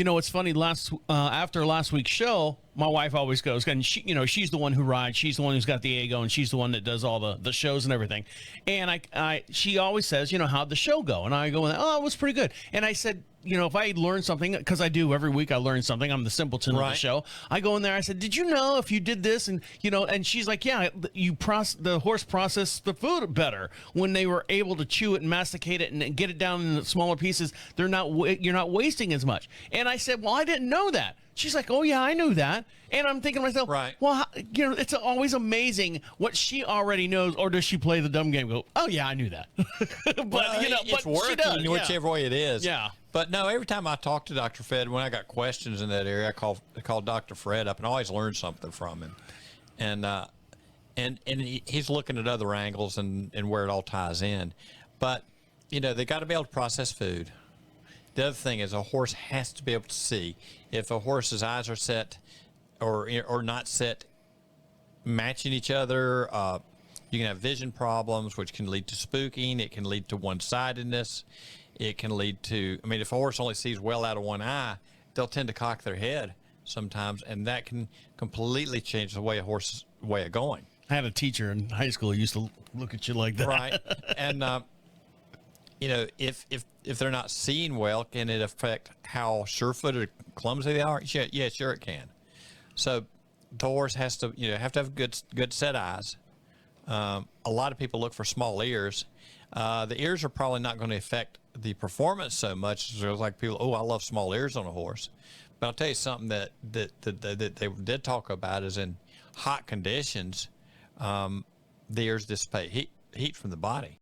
You know, it's funny. After last week's show, my wife always goes, and she's the one who rides. She's the one who's got the ego, and she's the one that does all the shows and everything. And she always says, how'd the show go? And I go, oh, it was pretty good. And I said, if I learned something, because I do every week, I learn something. I'm the simpleton of the show. I go in there. I said, did you know if you did this, and and she's like, yeah, the horse processed the food better when they were able to chew it and masticate it and get it down in smaller pieces. You're not wasting as much. And I said, well, I didn't know that. She's like, oh, yeah, I knew that. And I'm thinking to myself, well, it's always amazing what she already knows, or does she play the dumb game? Go, oh, yeah, I knew that. But, it's working whichever way it is. Yeah. But no, every time I talk to Dr. Fred, when I got questions in that area, I call Dr. Fred up and I always learn something from him. And he's looking at other angles and where it all ties in. But, they got to be able to process food. The other thing is a horse has to be able to see. If a horse's eyes are set or not set matching each other, you can have vision problems, which can lead to spooking. It can lead to one-sidedness. It can lead to, if a horse only sees well out of one eye, they'll tend to cock their head sometimes, and that can completely change the way a horse's way of going. I had a teacher in high school who used to look at you like that. Right. And, if they're not seeing well, can it affect how sure-footed or clumsy they are? Yeah, sure it can. So the horse has to, have to have good set eyes. A lot of people look for small ears. The ears are probably not going to affect the performance so much. There's like people, oh, I love small ears on a horse. But I'll tell you something that they did talk about is in hot conditions, the ears dissipate heat from the body.